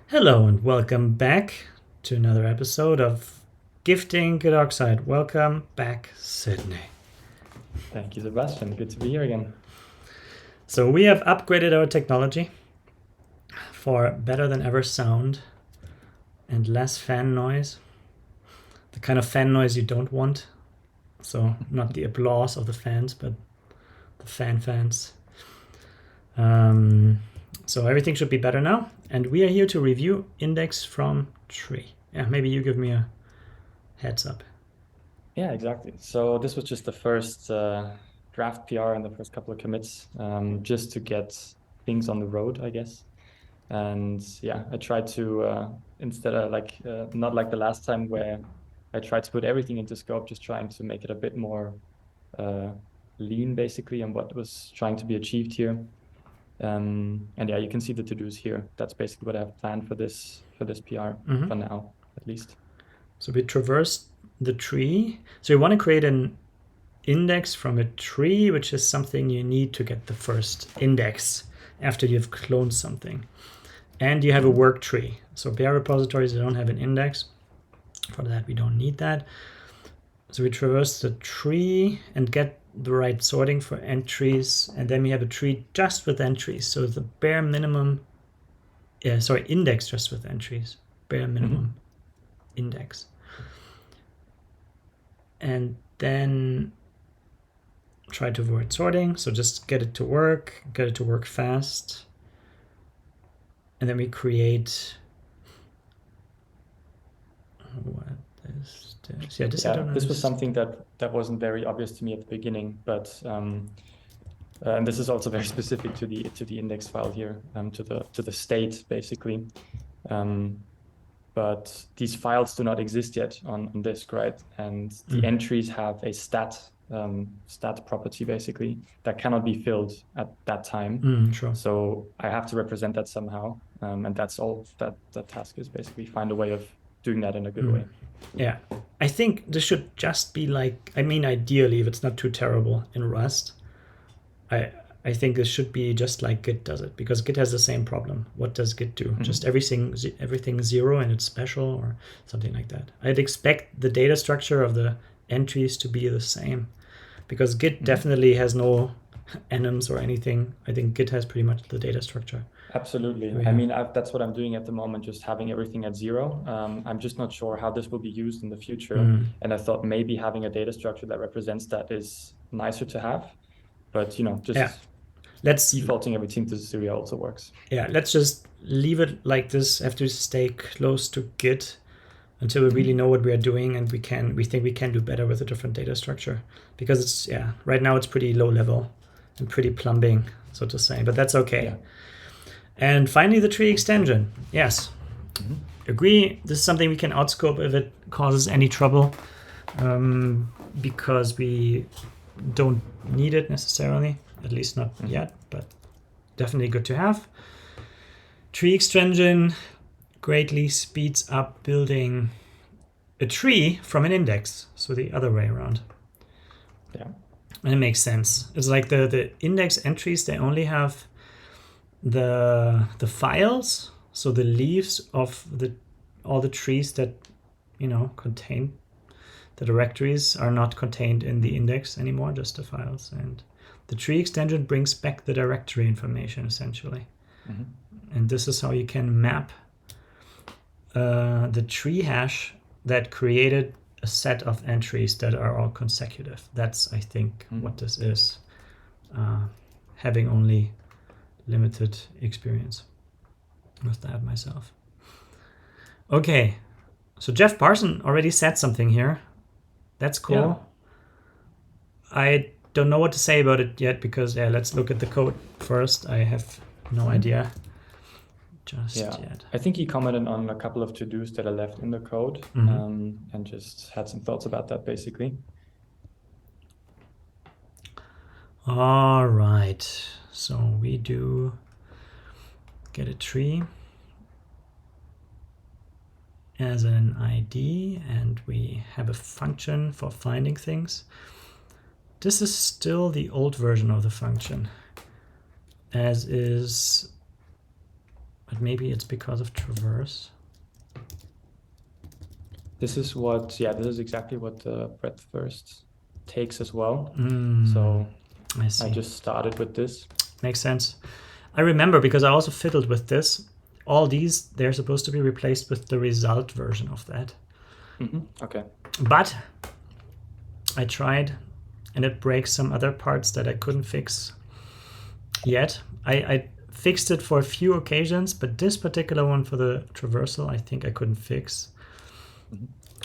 Hello and welcome back to another episode of Gifting Good Oxide. Welcome back, Sydney. Thank you, Sebastian. Good to be here again. So we have upgraded our technology for better than ever sound and less fan noise. The kind of fan noise you don't want. So not the applause of the fans, but the fans. So everything should be better now. And we are here to review index from tree. Yeah, maybe you give me a heads up. Yeah, exactly. So this was just the first draft PR and the first couple of commits, just to get things on the road, I guess. And yeah, I tried to instead of not like the last time where I tried to put everything into scope, just trying to make it a bit more uh, lean, basically, on what was trying to be achieved here. And yeah, you can see the to-dos here. That's basically what I have planned for this PR for now, at least. So we traversed the tree. So you want to create an index from a tree, which is something you need to get the first index after you've cloned something. And you have a work tree. So PR repositories don't have an index. For that, we don't need that. So we traverse the tree and get the right sorting for entries. And then we have a tree just with entries. So the bare minimum, index just with entries, bare minimum index. And then try to avoid sorting. So just get it to work fast. And then we create what is this? Yeah, this I don't know. This was something that wasn't very obvious to me at the beginning, but and this is also very specific to the index file here, to the state basically. But these files do not exist yet on disk, right? And the entries have a stat property basically that cannot be filled at that time. Sure. So I have to represent that somehow, and that's all that task is, basically find a way of doing that in a good way. Yeah, I think this should just be like, I mean, ideally, if it's not too terrible in Rust, I think this should be just like Git does it, because Git has the same problem. What does Git do? Just everything zero and it's special or something like that. I'd expect the data structure of the entries to be the same, because Git definitely has no enums or anything. I think Git has pretty much the data structure. Absolutely. Yeah. I mean, that's what I'm doing at the moment, just having everything at zero. I'm just not sure how this will be used in the future. And I thought maybe having a data structure that represents that is nicer to have. But, let's defaulting everything to zero also works. Yeah, let's just leave it like this. Have to stay close to Git until we really know what we are doing, and we think we can do better with a different data structure, because it's right now it's pretty low level and pretty plumbing, so to say, but that's okay. Yeah. And finally, the tree extension. Yes, agree. This is something we can outscope if it causes any trouble, because we don't need it necessarily, at least not yet, but definitely good to have. Tree extension greatly speeds up building a tree from an index, so the other way around. Yeah, and it makes sense. It's like the index entries, they only have the files, so the leaves of all the trees that contain the directories are not contained in the index anymore, just the files. And the tree extension brings back the directory information essentially. And this is how you can map the tree hash that created a set of entries that are all consecutive. That's, I think, what this is, having only limited experience with that myself. Okay, so Jeff Parson already said something here. That's cool. Yeah. I don't know what to say about it yet, because let's look at the code first. I have no idea just yet. I think he commented on a couple of to-dos that are left in the code, and just had some thoughts about that basically. All right, so we do get a tree as an ID, and we have a function for finding things. This is still the old version of the function, as is But maybe it's because of traverse. This is what, yeah, this is exactly what the breadth first takes as well. So I see. I just started with this. Makes sense. I remember because I also fiddled with this. All these, they're supposed to be replaced with the result version of that. Okay. But I tried and it breaks some other parts that I couldn't fix yet. I fixed it for a few occasions, but this particular one for the traversal, I think I couldn't fix.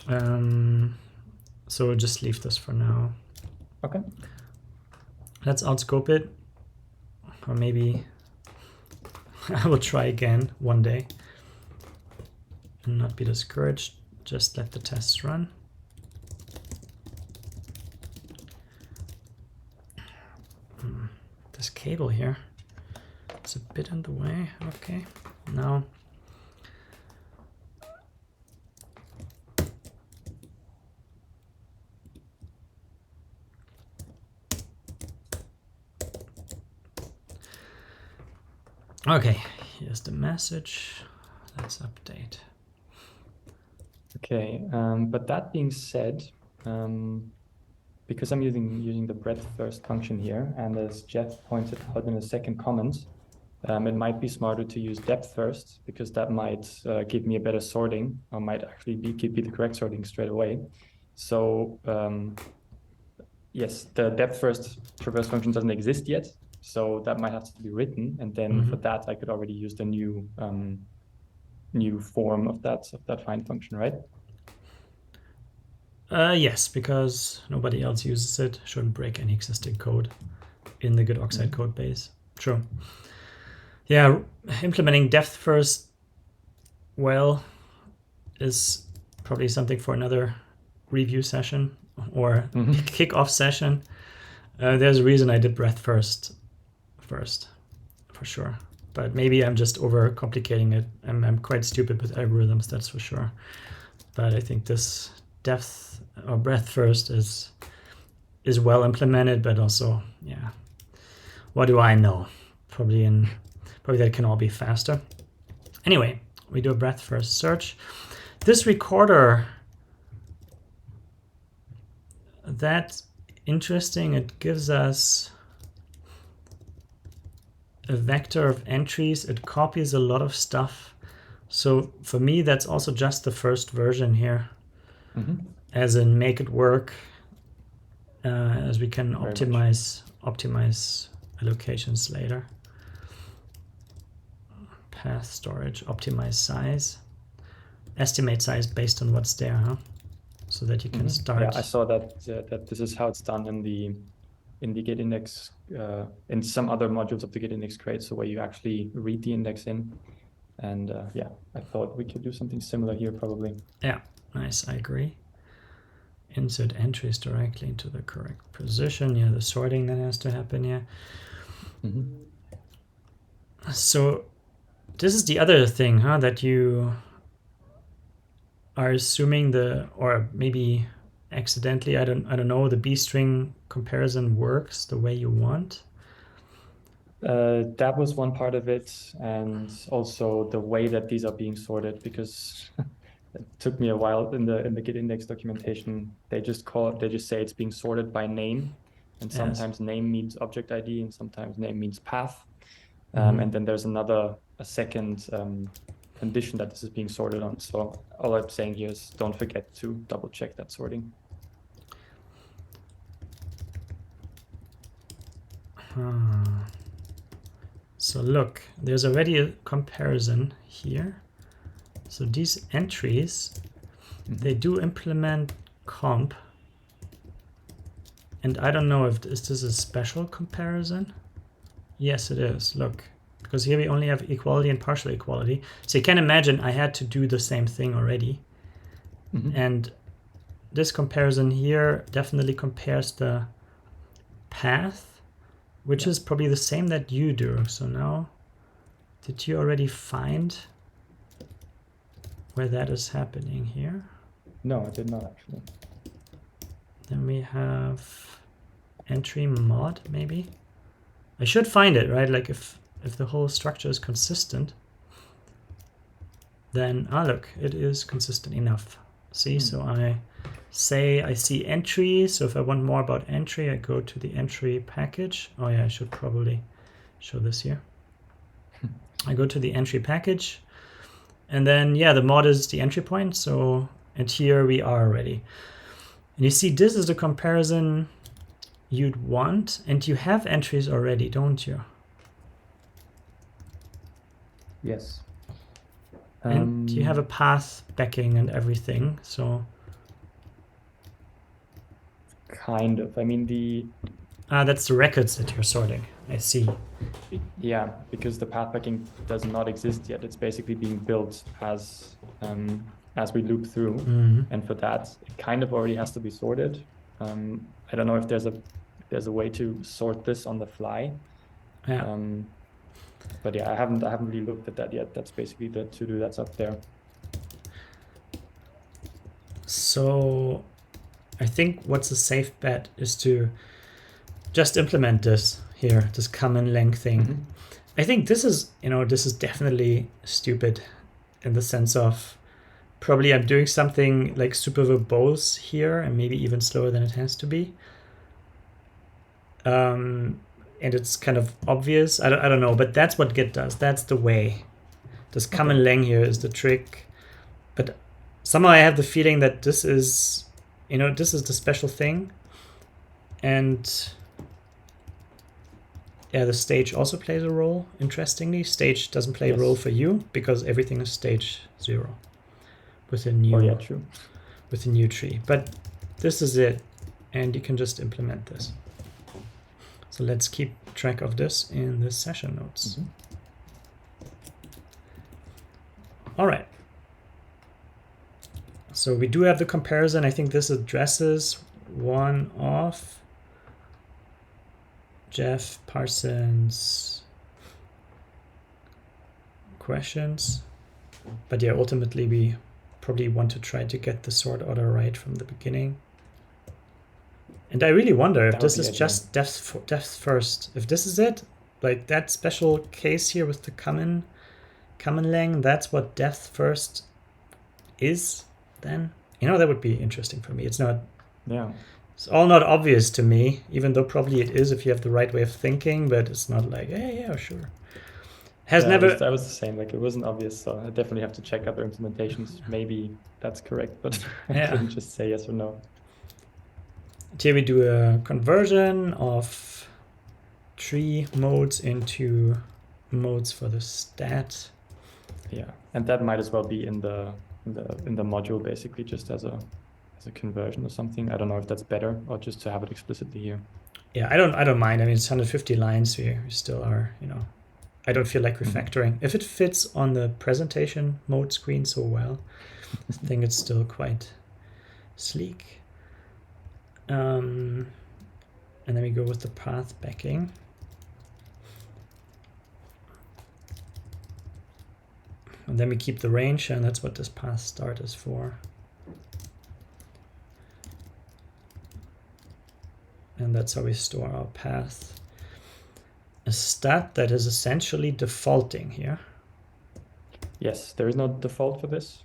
So we'll just leave this for now. Okay. Let's outscope it. Or maybe I will try again one day and not be discouraged. Just let the tests run. This cable here is a bit in the way. Okay, now okay, here's the message. Let's update. Okay, but that being said, because I'm using the breadth first function here, and as Jeff pointed out in a second comment, it might be smarter to use depth first, because that might give me a better sorting, or might actually give me the correct sorting straight away. So yes, the depth first traverse function doesn't exist yet, so that might have to be written, and then for that I could already use the new form of that find function, right? Yes, because nobody else uses it. Shouldn't break any existing code in the good oxide code base. True. Yeah, implementing depth first well is probably something for another review session or kickoff session. There's a reason I did breadth first, for sure. But maybe I'm just overcomplicating it. I'm quite stupid with algorithms, that's for sure. But I think this depth or breadth first is well implemented, but also, yeah, what do I know? Probably that can all be faster. Anyway, we do a breadth first search. This recorder, that's interesting. It gives us a vector of entries. It copies a lot of stuff. So for me, that's also just the first version here. As in make it work, as we can optimize allocations later. Path storage, optimize size, estimate size based on what's there, huh? So that you can start. Yeah, I saw that that this is how it's done in the git index, in some other modules of the git index crate, so where you actually read the index in. And yeah, I thought we could do something similar here probably. Yeah, nice, I agree. Insert entries directly into the correct position. Yeah, the sorting that has to happen, yeah. So this is the other thing, huh, that you are assuming or maybe accidentally, I don't know, the B string comparison works the way you want. That was one part of it, and also the way that these are being sorted, because it took me a while in the git index documentation. They just say it's being sorted by name, and sometimes name means object ID, and sometimes name means path. And then there's a second condition that this is being sorted on. So all I'm saying here is don't forget to double check that sorting. So look, there's already a comparison here. So these entries, they do implement comp. And I don't know if is this a special comparison? Yes, it is. Look, because here we only have equality and partial equality. So you can imagine I had to do the same thing already. And this comparison here definitely compares the path, which is probably the same that you do. So now, did you already find where that is happening here? No, I did not actually. Then we have entry mod, maybe. I should find it, right? Like if the whole structure is consistent. then look, it is consistent enough. See, so I say I see entry. So if I want more about entry, I go to the entry package. Oh yeah, I should probably show this here. I go to the entry package, and then yeah, the mod is the entry point. So, and here we are already. And you see, this is the comparison you'd want, and you have entries already, don't you? Yes. And you have a path backing and everything, so kind of. I mean, that's the records that you're sorting. I see. Yeah, because the path backing does not exist yet. It's basically being built as we loop through, and for that, it kind of already has to be sorted. I don't know if there's a way to sort this on the fly. Yeah. But yeah, I haven't really looked at that yet. That's basically the to-do that's up there. So I think what's a safe bet is to just implement this here, this common length thing. I think this is, this is definitely stupid in the sense of probably I'm doing something like super verbose here and maybe even slower than it has to be. And it's kind of obvious. I don't know, but that's what Git does. That's the way. This common lang here is the trick. But somehow I have the feeling that this is, this is the special thing. And yeah, the stage also plays a role, interestingly. Stage doesn't play a role for you because everything is stage 0 with a new, with a new tree. But this is it, and you can just implement this. So let's keep track of this in the session notes. All right. So we do have the comparison. I think this addresses one of Jeff Parsons' questions. But yeah, ultimately we probably want to try to get the sort order right from the beginning. And I really wonder if this is just depth first. If this is it, like that special case here with the common lang, that's what depth first is, then that would be interesting for me. It's not. Yeah. It's all not obvious to me, even though probably it is if you have the right way of thinking. But it's not like, yeah, sure. I was the same. Like it wasn't obvious, so I definitely have to check other implementations. Maybe that's correct, but I couldn't just say yes or no. Here we do a conversion of tree modes into modes for the stat. Yeah, and that might as well be in the module, basically, just as a conversion or something. I don't know if that's better or just to have it explicitly here. Yeah, I don't mind. I mean, it's 150 lines. We still are, I don't feel like refactoring. If it fits on the presentation mode screen so well, I think it's still quite sleek. And then we go with the path backing. And then we keep the range, and that's what this path start is for. And that's how we store our path. A stat that is essentially defaulting here. Yes, there is no default for this.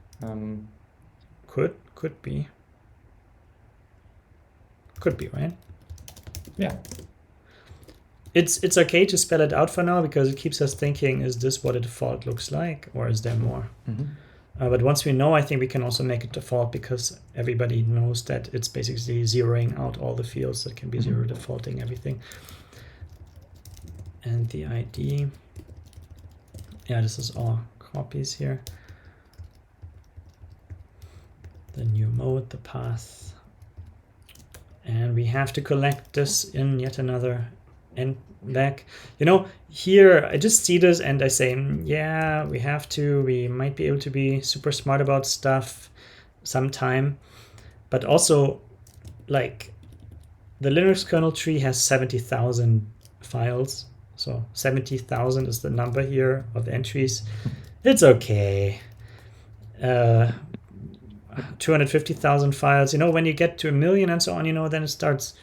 Could be. Could be, right? Yeah. It's okay to spell it out for now because it keeps us thinking, is this what a default looks like, or is there more? But once we know, I think we can also make it default because everybody knows that it's basically zeroing out all the fields that can be zero defaulting everything. And the ID. Yeah, this is all copies here. The new mode, the path. And we have to collect this in yet another end back. Here I just see this and I say, yeah, we might be able to be super smart about stuff sometime. But also, like, the Linux kernel tree has 70,000 files. So 70,000 is the number here of entries. It's okay. 250,000 files. When you get to 1 million and so on, then it starts.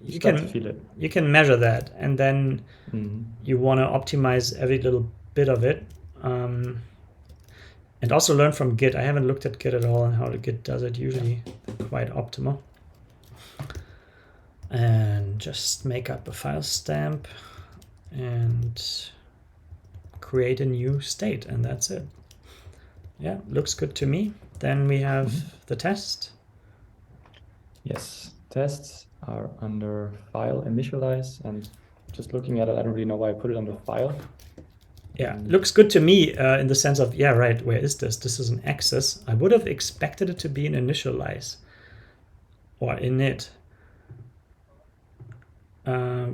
You can measure that, and then you want to optimize every little bit of it. And also learn from Git. I haven't looked at Git at all and how the Git does it. Usually quite optimal. And just make up a file stamp and create a new state, and that's it. Yeah, looks good to me. Then we have the test. Yes, tests are under file initialize, and just looking at it, I don't really know why I put it under file. Yeah, looks good to me in the sense of, yeah, right, where is this? This is an access. I would have expected it to be an initialize or init.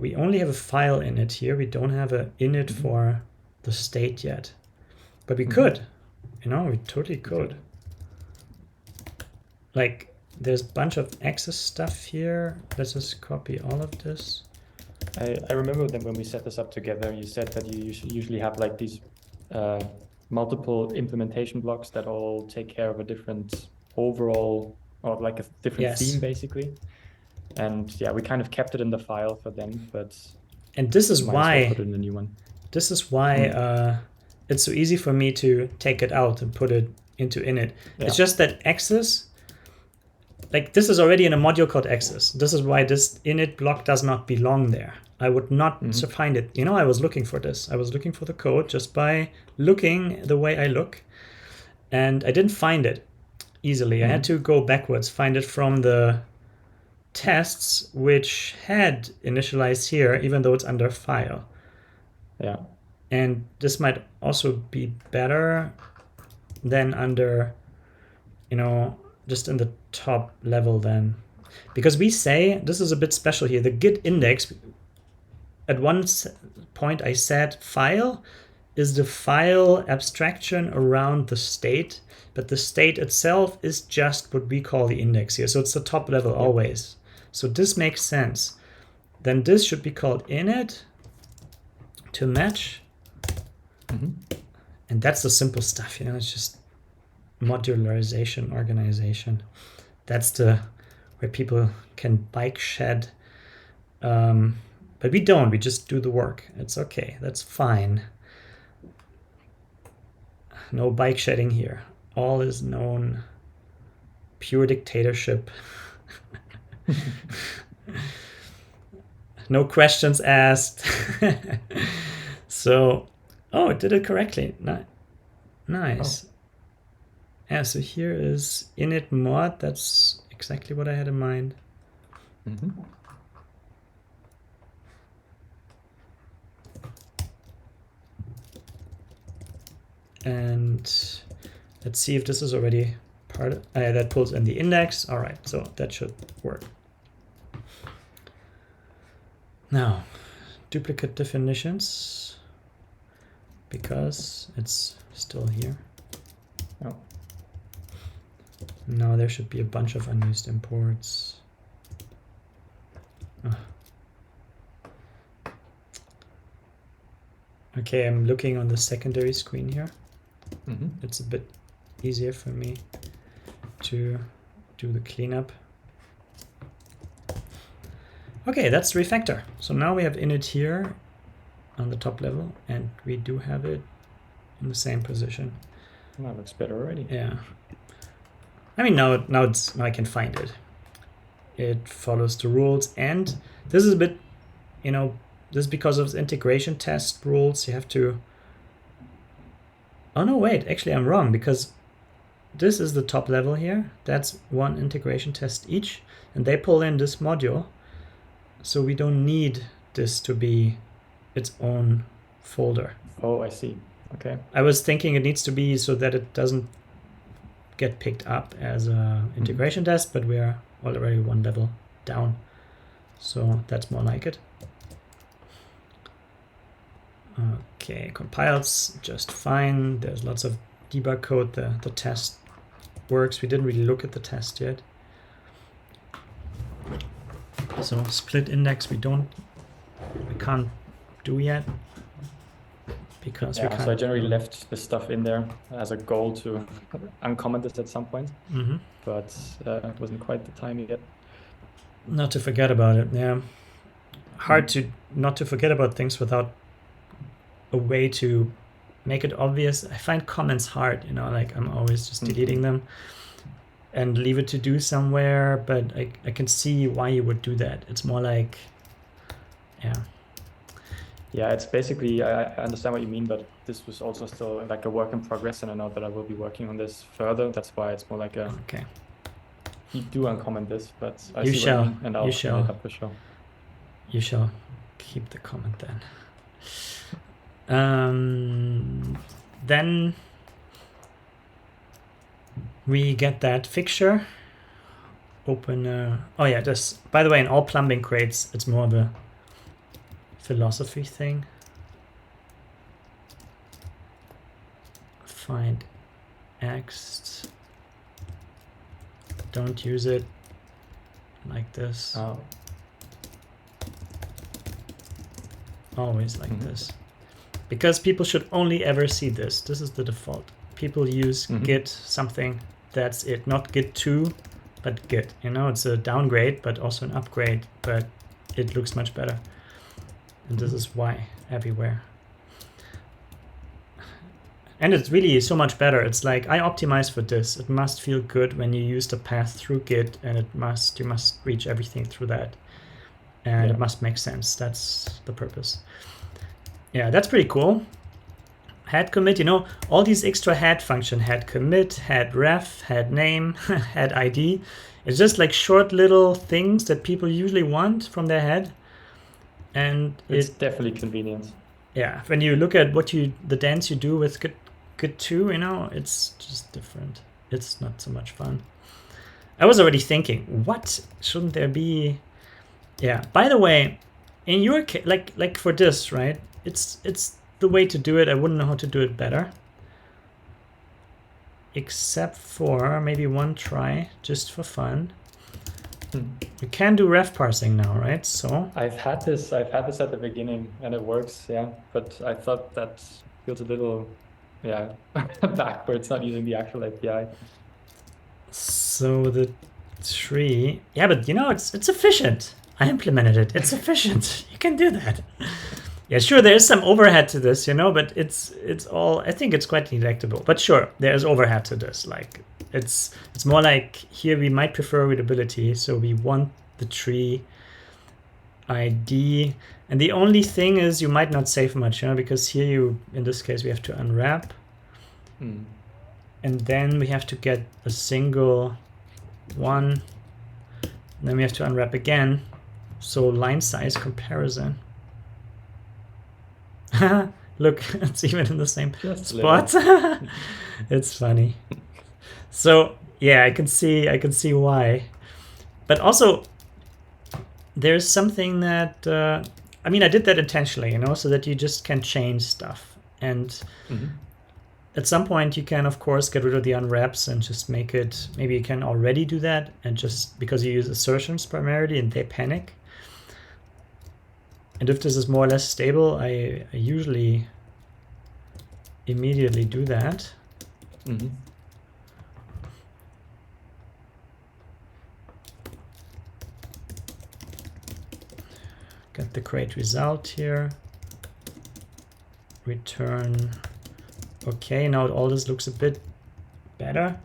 We only have a file init here. We don't have an init for the state yet, but we could, you know, we totally could. Like, there's a bunch of access stuff here. Let's just copy all of this. I remember that when we set this up together, you said that you usually have like these multiple implementation blocks that all take care of a different overall, or like a different theme basically. And yeah, we kind of kept it in the file for them, but and this is why put it in the new one. This is why it's so easy for me to take it out and put it into init. Yeah. It's just that access, like this is already in a module called access. This is why this init block does not belong there. I would not find it. You know, I was looking for this. I was looking for the code just by looking the way I look, and I didn't find it easily. I had to go backwards, find it from the tests, which had initialized here, even though it's under file. Yeah. And this might also be better than under, you know, just in the top level then. Because we say, this is a bit special here, the git index, at one point I said file is the file abstraction around the state, but the state itself is just what we call the index here. So it's the top level always. So this makes sense. Then this should be called init to match. And that's the simple stuff, you know, it's just modularization, organization. That's the where people can bike shed. But we don't, we just do the work. It's okay, that's fine. No bike shedding here. All is known. Pure dictatorship. No questions asked. So, oh, it did it correctly. Nice. Oh. Yeah, so here is init mod. That's exactly what I had in mind. And let's see if this is already part of that pulls in the index. All right, so that should work. Now, duplicate definitions, because it's still here. Oh. Now there should be a bunch of unused imports. Oh. Okay, I'm looking on the secondary screen here. It's a bit easier for me to do the cleanup. Okay, that's refactor. So now we have init here on the top level, and we do have it in the same position. That looks better already. Yeah. I mean, now I can find it. It follows the rules, and this is a bit, you know, this is because of the integration test rules. You have to. Oh no, wait, actually I'm wrong, because this is the top level here. That's one integration test each, and they pull in this module. So we don't need this to be its own folder. Oh, I see. Okay. I was thinking it needs to be so that it doesn't get picked up as an integration test, but we're already one level down. So that's more like it. Okay, compiles just fine. There's lots of debug code. The test works. We didn't really look at the test yet. So split index we can't do yet because we can't. So I generally left the stuff in there as a goal to uncomment this at some point, but it wasn't quite the time yet. Not to forget about it. Yeah, hard to not to forget about things without a way to make it obvious. I find comments hard, you know, like I'm always just deleting them and leave it to do somewhere, but I can see why you would do that. It's more like, yeah, it's basically, I understand what you mean, but this was also still like a work in progress, and I know that I will be working on this further. That's why it's more like a, okay, you do uncomment this, but I you see shall, what you mean, and I'll clean it up for sure. You shall keep the comment then. Then we get that fixture. Open, oh yeah, this, by the way, in all plumbing crates, it's more of a philosophy thing. Find X. Don't use it like this. Oh. Always like this. Because people should only ever see this. This is the default. People use git something, that's it. Not git2, but git. You know, it's a downgrade, but also an upgrade, but it looks much better. And this is why everywhere. And it's really so much better. It's like, I optimize for this. It must feel good when you use the path through git, and you must reach everything through that. And it must make sense. That's the purpose. Yeah, that's pretty cool. Head commit, you know, all these extra head function, head commit, head ref, head name, head ID. It's just like short little things that people usually want from their head. And it's definitely convenient. Yeah, when you look at the dance you do with Git2, you know, it's just different. It's not so much fun. I was already thinking, what shouldn't there be? Yeah. By the way, in your case, like for this, right? It's the way to do it. I wouldn't know how to do it better, except for maybe one try just for fun. You can do ref parsing now, right? So I've had this at the beginning, and it works, yeah. But I thought that feels a little, backwards, not using the actual API. So the tree, yeah, but you know, it's efficient. I implemented it. It's efficient. You can do that. Yeah, sure, there is some overhead to this, you know, but it's all, I think it's quite neglectable. But sure, there is overhead to this. Like, it's more like here we might prefer readability, so we want the tree ID. And the only thing is you might not save much, you know, because here in this case, we have to unwrap. And then we have to get a single one. And then we have to unwrap again. So line size comparison. Look, it's even in the same spot. It's funny. So yeah, I can see why. But also, there's something that I mean, I did that intentionally, you know, so that you just can change stuff. And at some point, you can, of course, get rid of the unwraps and just make it. Maybe you can already do that, and just because you use assertions primarily, and they panic. And if this is more or less stable, I usually immediately do that. Get the crate result here. Return. Okay, now all this looks a bit better.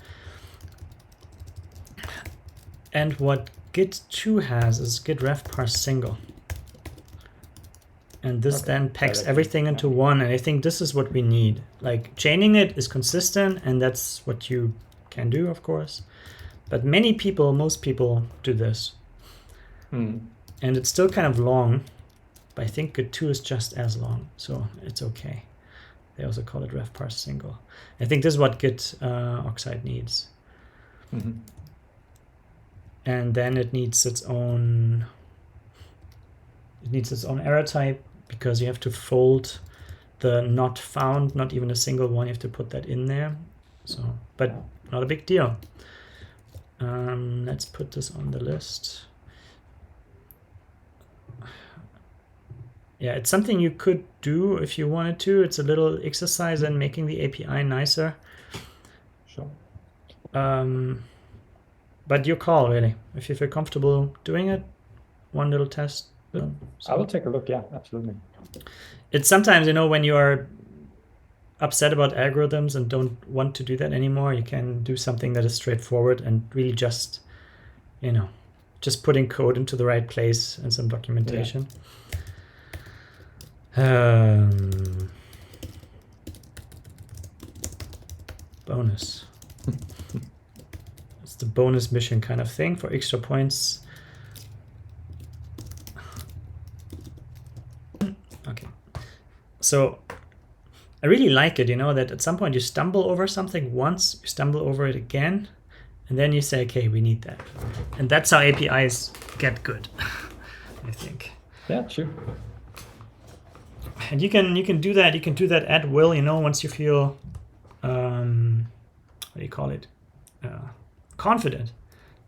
And what Git2 has is git ref parse single. And this then packs everything into one. And I think this is what we need. Like, chaining it is consistent, and that's what you can do, of course. But most people do this. And it's still kind of long, but I think Git2 is just as long, so it's okay. They also call it ref parse single. I think this is what Git Oxide needs. And then it needs its own error type, because you have to fold the not found, not even a single one. You have to put that in there. So, but not a big deal. Let's put this on the list. Yeah, it's something you could do if you wanted to. It's a little exercise in making the API nicer. Sure. But your call, really. If you feel comfortable doing it, one little test. I will take a look, yeah, absolutely. It's sometimes, you know, when you are upset about algorithms and don't want to do that anymore, you can do something that is straightforward and really just, you know, just putting code into the right place and some documentation. Bonus. It's the bonus mission kind of thing for extra points. Okay. So I really like it, you know, that at some point you stumble over something once, you stumble over it again, and then you say, okay, we need that. And that's how APIs get good, I think. Yeah, sure. And you can do that. You can do that at will, you know, once you feel, what do you call it? Confident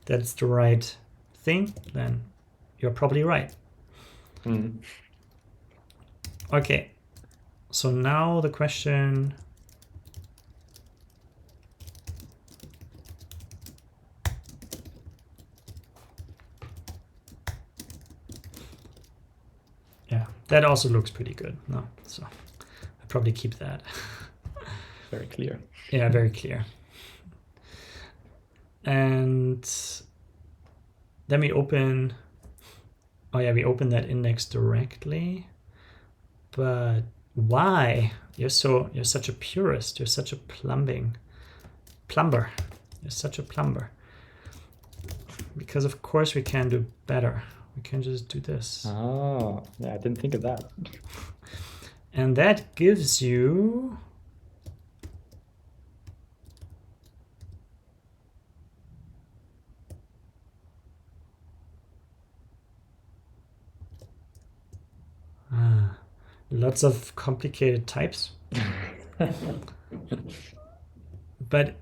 that it's the right thing, then you're probably right. Mm-hmm. Okay. So now the question, yeah, that also looks pretty good. No, so I'll probably keep that. Very clear. Yeah, very clear. And then we open, oh yeah, we open that index directly. But why? You're such a purist. You're such a plumber. You're such a plumber. Because of course we can do better. We can just do this. Oh, yeah, I didn't think of that. And that gives you lots of complicated types. But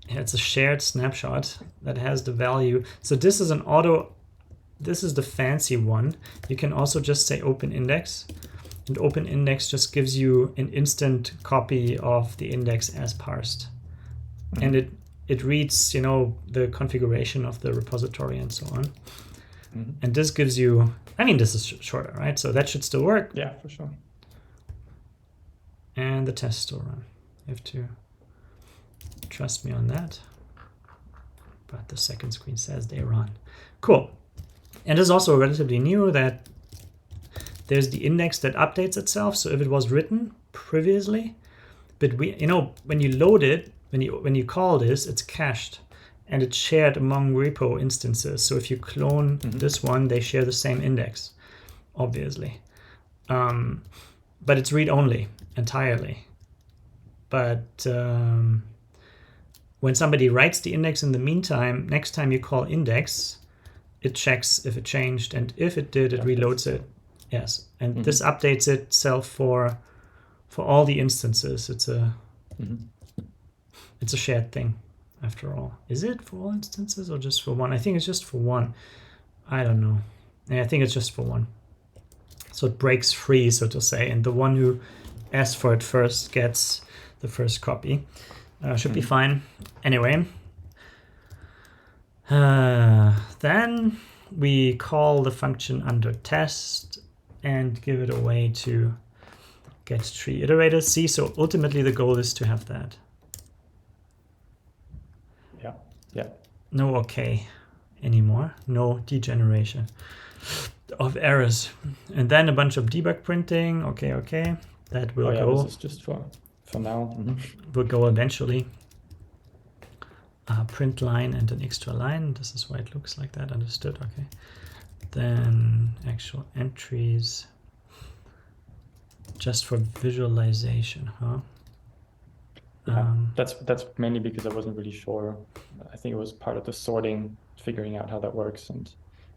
it's a shared snapshot that has the value. So this is an auto, this is the fancy one. You can also just say open index, and open index just gives you an instant copy of the index as parsed. Mm-hmm. And it reads, you know, the configuration of the repository and so on. Mm-hmm. And this gives you, I mean, this is shorter, right? So that should still work. Yeah, for sure. And the tests still run. You have to trust me on that. But the second screen says they run. Cool. And it's also relatively new that there's the index that updates itself. So if it was written previously, but we, you know, when you load it, when you call this, it's cached and it's shared among repo instances. So if you clone this one, they share the same index, obviously. But it's read-only entirely. But when somebody writes the index in the meantime, next time you call index, it checks if it changed, and if it did, it reloads it. Yes, and this updates itself for all the instances. It's a shared thing, after all. Is it for all instances or just for one? I think it's just for one. I don't know. Yeah, I think it's just for one. So it breaks free, so to say, and the one who asked for it first gets the first copy. Should be fine. Anyway, then we call the function under test and give it a way to get tree iterators. See, so ultimately the goal is to have that. Yeah. No okay anymore. No degeneration of errors. And then a bunch of debug printing. Okay. That will go. This is just for now. Will go eventually. Print line and an extra line. This is why it looks like that. Understood. Okay. Then actual entries. Just for visualization, huh? That's mainly because I wasn't really sure. I think it was part of the sorting, figuring out how that works, and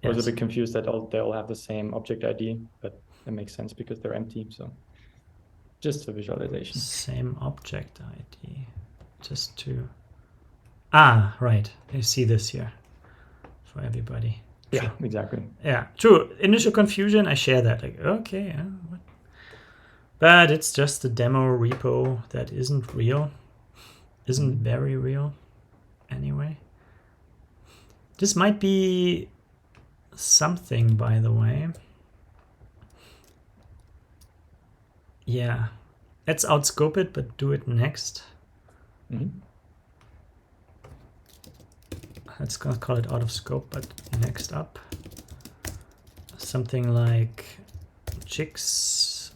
I was a bit confused that they all have the same object ID, but it makes sense because they're empty. So just for visualization. Same object ID, just to. Right. I see this here for everybody. Yeah, true. Exactly. Yeah, true. Initial confusion, I share that. Like, okay, what? But it's just a demo repo that isn't real, isn't very real anyway. This might be something, by the way. Yeah, Let's outscope it, but do it next. Let's call it out of scope, but next up. Something like GX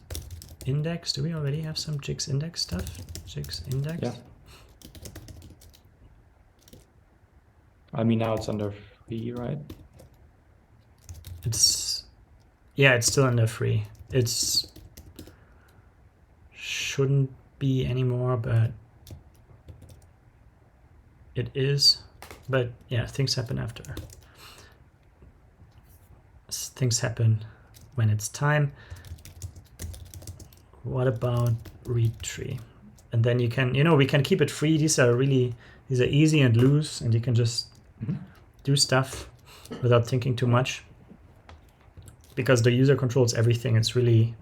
index. Do we already have some GX index stuff? GX index? Yeah. I mean, now it's under free, right? Yeah, it's still under free. It's shouldn't be anymore, but it is. But yeah, things happen after. Things happen when it's time. What about read tree? And then you can, we can keep it free. These are easy and loose, and you can just do stuff without thinking too much. Because the user controls everything, it's very,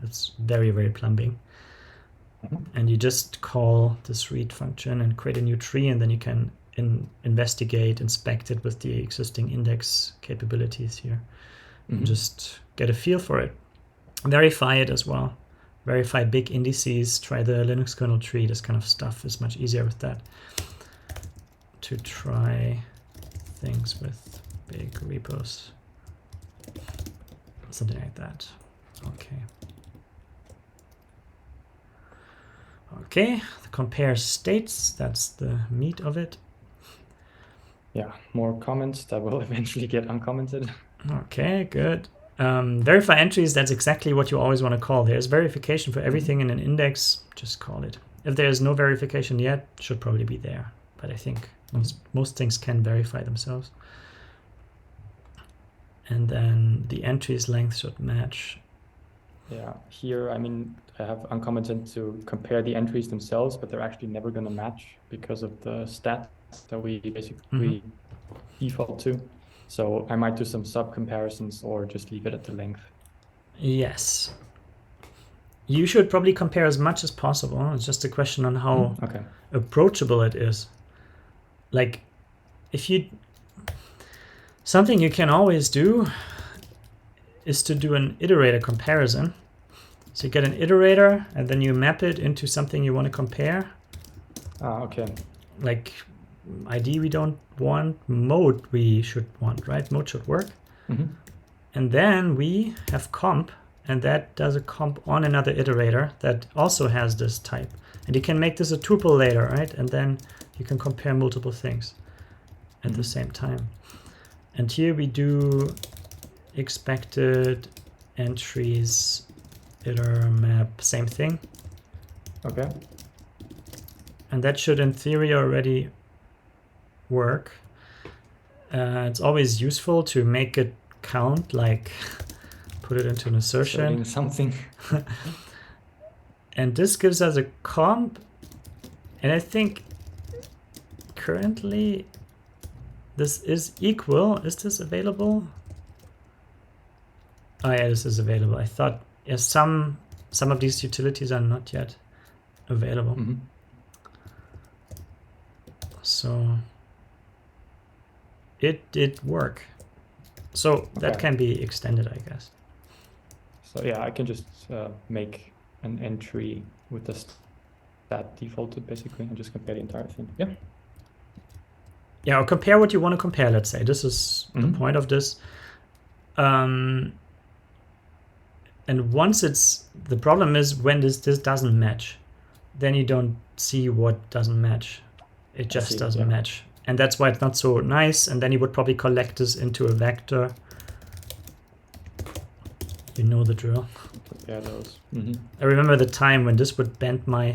very plumbing. And you just call this read function and create a new tree, and then you can investigate, inspect it with the existing index capabilities here. And just get a feel for it. Verify it as well. Verify big indices, try the Linux kernel tree, this kind of stuff is much easier with that. To try things with big repos. Something like that. Okay. Okay, compare states, that's the meat of it. Yeah, more comments that will eventually get uncommented. Okay, good. Verify entries, that's exactly what you always want to call. There's verification for everything in an index, just call it. If there's no verification yet, it should probably be there. But I think most things can verify themselves. And then the entries length should match. Yeah, here, I mean, I have uncommented to compare the entries themselves, but they're actually never going to match because of the stats that we basically default to. So I might do some sub comparisons or just leave it at the length. Yes. You should probably compare as much as possible. It's just a question on how approachable it is. Like, something you can always do is to do an iterator comparison. So you get an iterator and then you map it into something you want to compare. Okay. Like ID we don't want, mode we should want, right? Mode should work. And then we have comp, and that does a comp on another iterator that also has this type. And you can make this a tuple later, right? And then you can compare multiple things at the same time. And here we do expected entries, iter map, same thing. Okay. And that should in theory already work. It's always useful to make it count, like put it into an assertion. Something. And this gives us a comp. And I think currently this is equal. Is this available? Oh yeah, this is available. I thought some of these utilities are not yet available. So it did work. So that can be extended, I guess. So yeah, I can just make an entry with the stat defaulted basically and just compare the entire thing. Yeah. Yeah, or compare what you want to compare, let's say. This is the point of this. And once the problem is when this doesn't match, then you don't see what doesn't match. It just doesn't match. And that's why it's not so nice. And then you would probably collect this into a vector. You know the drill. Yeah, those. I remember the time when this would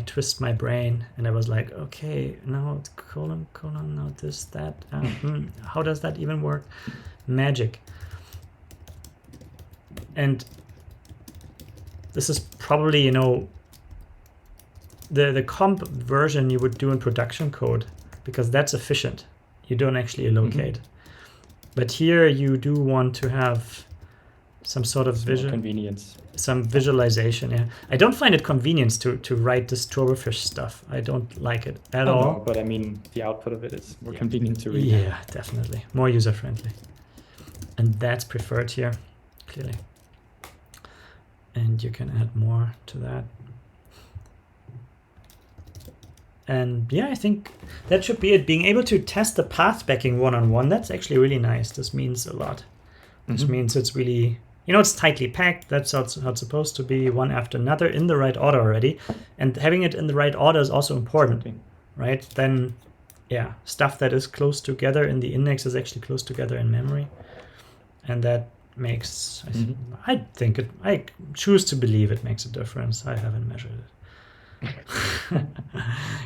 twist my brain. And I was like, okay, now it's colon, now this, that. How does that even work? Magic. And this is probably, the comp version you would do in production code, because that's efficient. You don't actually allocate. But here you do want to have some sort of convenience. Some visualization, yeah. I don't find it convenient to write this Troverfish stuff. I don't like it at all. No, but I mean, the output of it is more convenient to read. Yeah, definitely. More user-friendly. And that's preferred here, clearly. And you can add more to that. And yeah, I think that should be it. Being able to test the path backing one-on-one, that's actually really nice. This means a lot. This means it's really, you know, it's tightly packed. That's how it's supposed to be, one after another in the right order already. And having it in the right order is also important, right? Then, yeah, stuff that is close together in the index is actually close together in memory. And that makes, I choose to believe it makes a difference. I haven't measured it.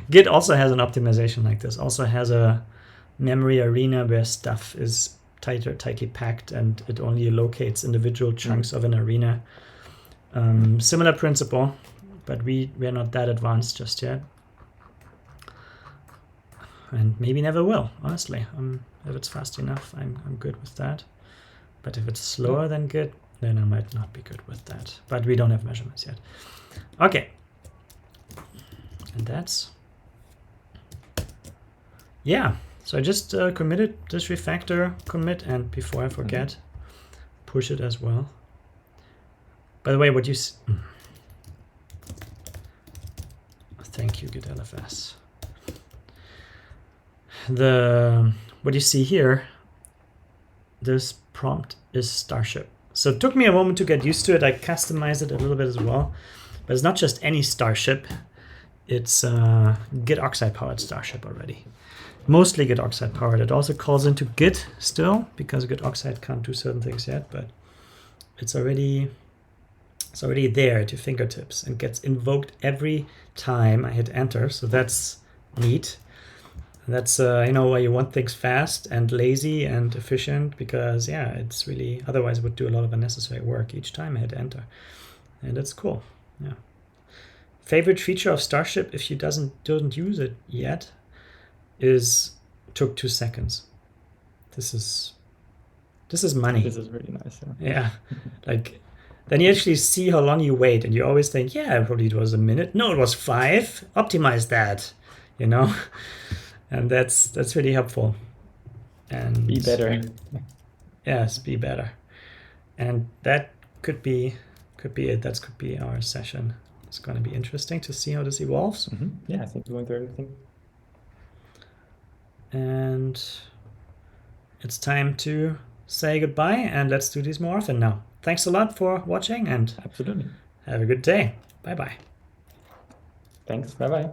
Git also has an optimization like this, also has a memory arena where stuff is tightly packed and it only locates individual chunks of an arena. Similar principle, but we're not that advanced just yet. And maybe never will, honestly. If it's fast enough, I'm good with that. But if it's slower than Git, then I might not be good with that. But we don't have measurements yet. Okay. And that's, yeah. So I just committed this refactor commit, and before I forget, push it as well. By the way, what you thank you, GitLFS. What you see here, this prompt is Starship. So it took me a moment to get used to it. I customized it a little bit as well, but it's not just any Starship. It's Git Oxide powered Starship already. Mostly Git Oxide powered. It also calls into Git still, because Git Oxide can't do certain things yet, but it's already there at your fingertips and gets invoked every time I hit enter. So that's neat. That's you know, why you want things fast and lazy and efficient, because yeah, it's really, otherwise it would do a lot of unnecessary work each time I hit enter. And it's cool. Yeah. Favorite feature of Starship, if you don't use it yet, is took 2 seconds. This is money. This is really nice. Yeah. Like, then you actually see how long you wait, and you always think, yeah, probably it was a minute. No, it was 5. Optimize that, you know. And that's really helpful. And be better. Yes, be better. And that could be it. That could be our session. It's going to be interesting to see how this evolves. Yeah, I think we went through everything. And it's time to say goodbye, and let's do these more often now. Thanks a lot for watching, and absolutely, have a good day. Bye-bye. Thanks. Bye-bye.